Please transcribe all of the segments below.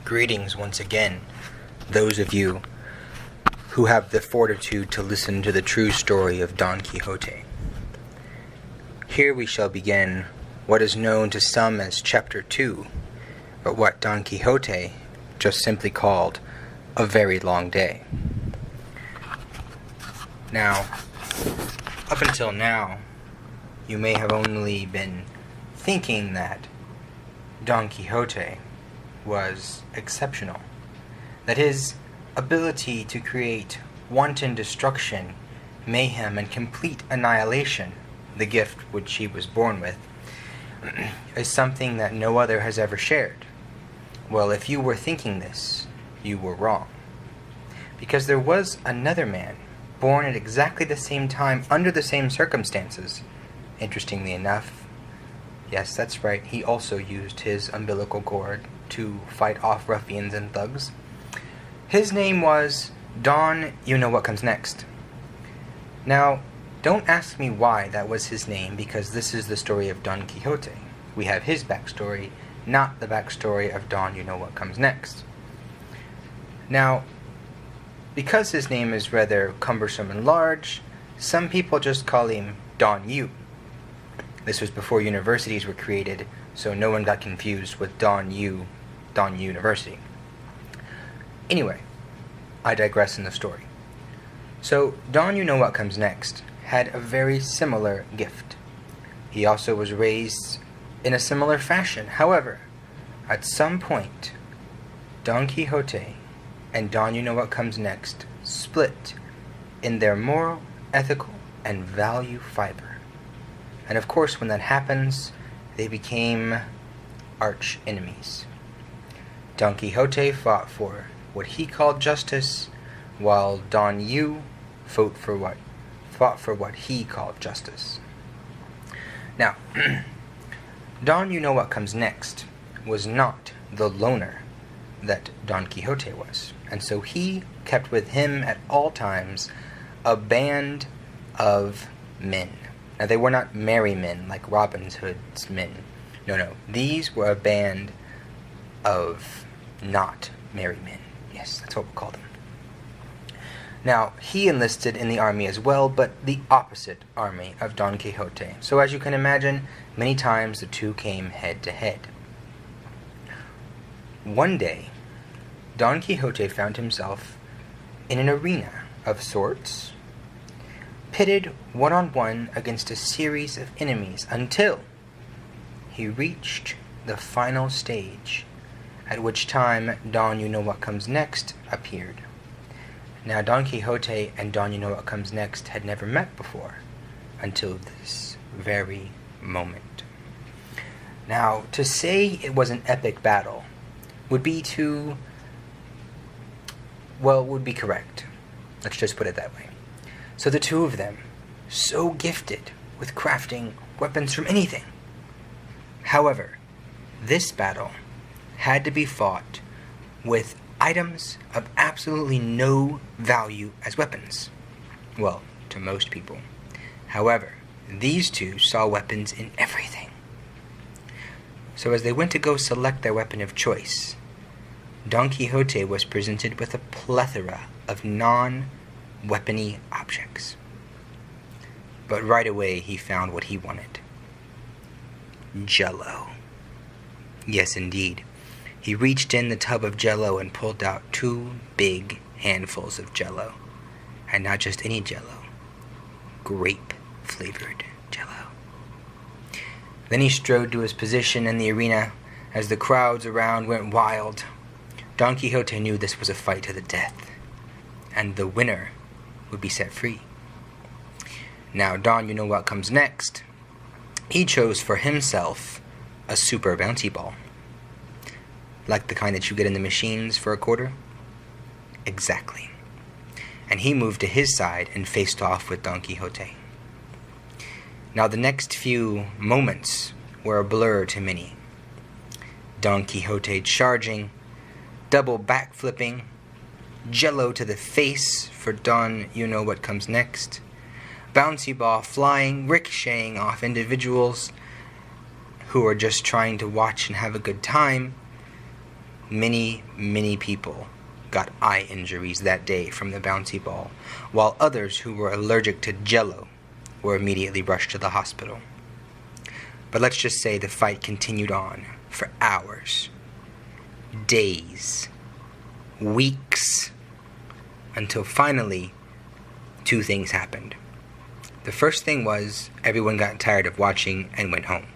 Greetings once again, those of you who have the fortitude to listen to the true story of Don Quixote. Here we shall begin what is known to some as Chapter 2, but what Don Quixote just simply called a very long day. Now, up until now, you may have only been thinking that Don Quixote was exceptional, that his ability to create wanton destruction, mayhem, and complete annihilation, the gift which he was born with, is something that no other has ever shared. Well, if you were thinking this, you were wrong. Because there was another man, born at exactly the same time, under the same circumstances. Interestingly enough, yes, that's right, he also used his umbilical cord to fight off ruffians and thugs. His name was Don You Know What Comes Next. Now, don't ask me why that was his name, because this is the story of Don Quixote. We have his backstory, not the backstory of Don You Know What Comes Next. Now, because his name is rather cumbersome and large, some people just call him Don U. This was before universities were created, so no one got confused with Don University. Anyway, I digress in the story. So, Don You Know What Comes Next had a very similar gift. He also was raised in a similar fashion. However, at some point, Don Quixote and Don You Know What Comes Next split in their moral, ethical, and value fiber. And of course, when that happens, they became arch enemies. Don Quixote fought for what he called justice, while Don You fought for what he called justice. Now, Don You Know What Comes Next was not the loner that Don Quixote was, and so he kept with him at all times a band of men. Now, they were not merry men like Robin Hood's men. No, these were a band of not merry men. Yes, that's what we call them. Now, he enlisted in the army as well, but the opposite army of Don Quixote. So as you can imagine, many times the two came head to head. One day, Don Quixote found himself in an arena of sorts, pitted one-on-one against a series of enemies until he reached the final stage, at which time Don You Know What Comes Next appeared. Now, Don Quixote and Don You Know What Comes Next had never met before until this very moment. Now, to say it was an epic battle would be correct. Let's just put it that way. So the two of them, so gifted with crafting weapons from anything. However, this battle had to be fought with items of absolutely no value as weapons. Well, to most people. However, these two saw weapons in everything. So as they went to go select their weapon of choice, Don Quixote was presented with a plethora of non-weapony objects. But right away he found what he wanted. Jello. Yes, indeed. He reached in the tub of Jello and pulled out 2 big handfuls of Jello. And not just any Jello. Grape-flavored Jello. Then he strode to his position in the arena as the crowds around went wild. Don Quixote knew this was a fight to the death, and the winner would be set free. Now, Don You Know What Comes Next, he chose for himself a super bouncy ball. Like the kind that you get in the machines for a quarter? Exactly. And he moved to his side and faced off with Don Quixote. Now the next few moments were a blur to many. Don Quixote charging, double backflipping, Jello to the face for Don You Know What Comes Next, bouncy ball flying, ricocheting off individuals who are just trying to watch and have a good time, Many, many people got eye injuries that day from the bouncy ball, while others who were allergic to Jell-O were immediately rushed to the hospital. But let's just say the fight continued on for hours, days, weeks, until finally 2 things happened. The first thing was everyone got tired of watching and went home.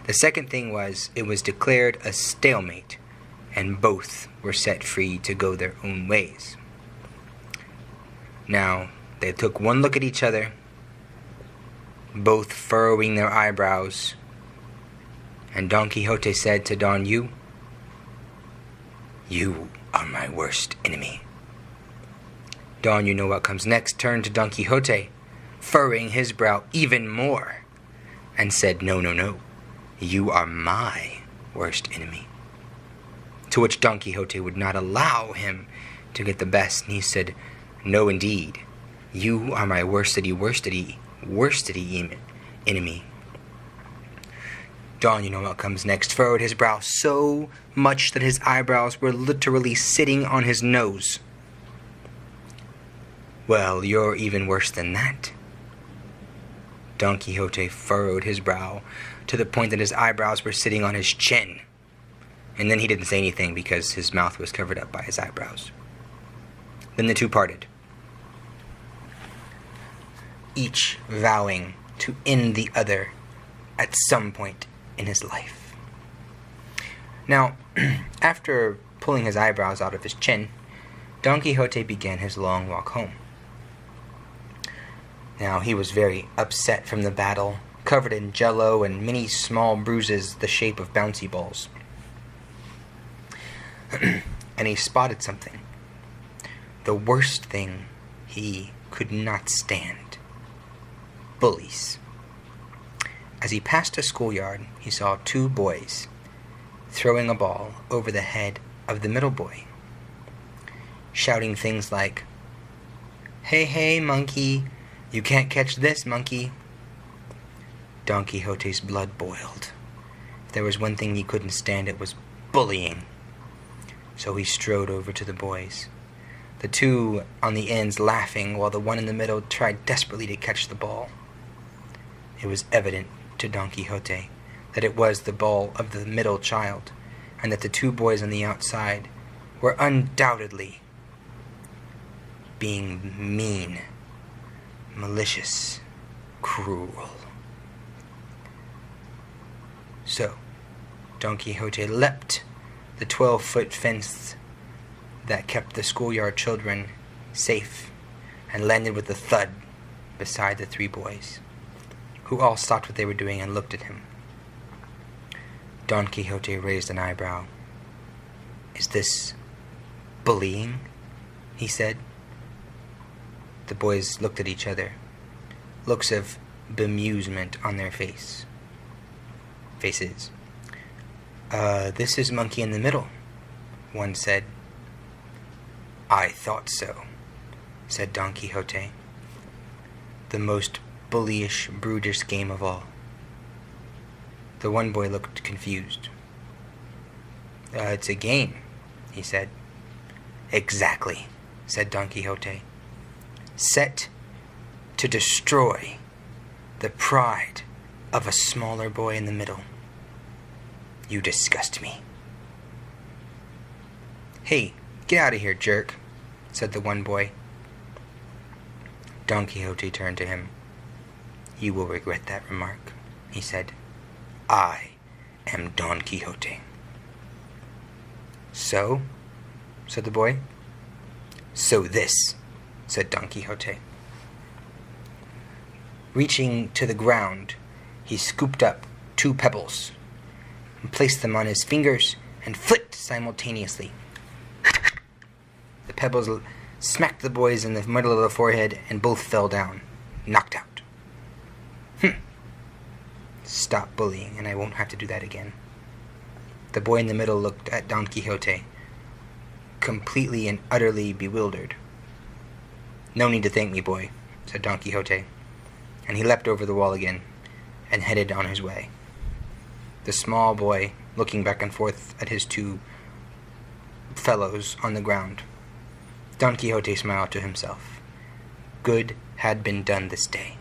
The second thing was it was declared a stalemate, and both were set free to go their own ways. Now, they took one look at each other, both furrowing their eyebrows, and Don Quixote said to Don, You are my worst enemy. Don, you know what comes next, turned to Don Quixote, furrowing his brow even more, and said, No, you are my worst enemy. To which Don Quixote would not allow him to get the best, and he said, No, indeed, you are my worstedy enemy. Don, you know what comes next, furrowed his brow so much that his eyebrows were literally sitting on his nose. Well, you're even worse than that. Don Quixote furrowed his brow to the point that his eyebrows were sitting on his chin. And then he didn't say anything because his mouth was covered up by his eyebrows. Then the two parted, each vowing to end the other at some point in his life. Now, after pulling his eyebrows out of his chin, Don Quixote began his long walk home. Now, he was very upset from the battle, covered in Jell-O and many small bruises the shape of bouncy balls. And he spotted something. The worst thing he could not stand. Bullies. As he passed a schoolyard, he saw 2 boys throwing a ball over the head of the middle boy, shouting things like, Hey, monkey, you can't catch this, monkey. Don Quixote's blood boiled. If there was one thing he couldn't stand, it was bullying. So he strode over to the boys, the 2 on the ends laughing while the one in the middle tried desperately to catch the ball. It was evident to Don Quixote that it was the ball of the middle child, and that the 2 boys on the outside were undoubtedly being mean, malicious, cruel. So, Don Quixote leapt the 12-foot fence that kept the schoolyard children safe, and landed with a thud beside the 3 boys, who all stopped what they were doing and looked at him. Don Quixote raised an eyebrow. Is this bullying? He said. The boys looked at each other, looks of bemusement on their faces. This is Monkey in the Middle, one said. I thought so, said Don Quixote. The most bullyish, brutish game of all. The one boy looked confused. It's a game, he said. Exactly, said Don Quixote. Set to destroy the pride of a smaller boy in the middle. You disgust me. Hey, get out of here, jerk, said the one boy. Don Quixote turned to him. You will regret that remark, he said. I am Don Quixote. So? Said the boy. So this, said Don Quixote. Reaching to the ground, he scooped up 2 pebbles and placed them on his fingers and flicked simultaneously. The pebbles smacked the boys in the middle of the forehead, and both fell down, knocked out. Stop bullying, and I won't have to do that again. The boy in the middle looked at Don Quixote, completely and utterly bewildered. No need to thank me, boy, said Don Quixote, and he leapt over the wall again and headed on his way. The small boy, looking back and forth at his 2 fellows on the ground. Don Quixote smiled to himself. Good had been done this day.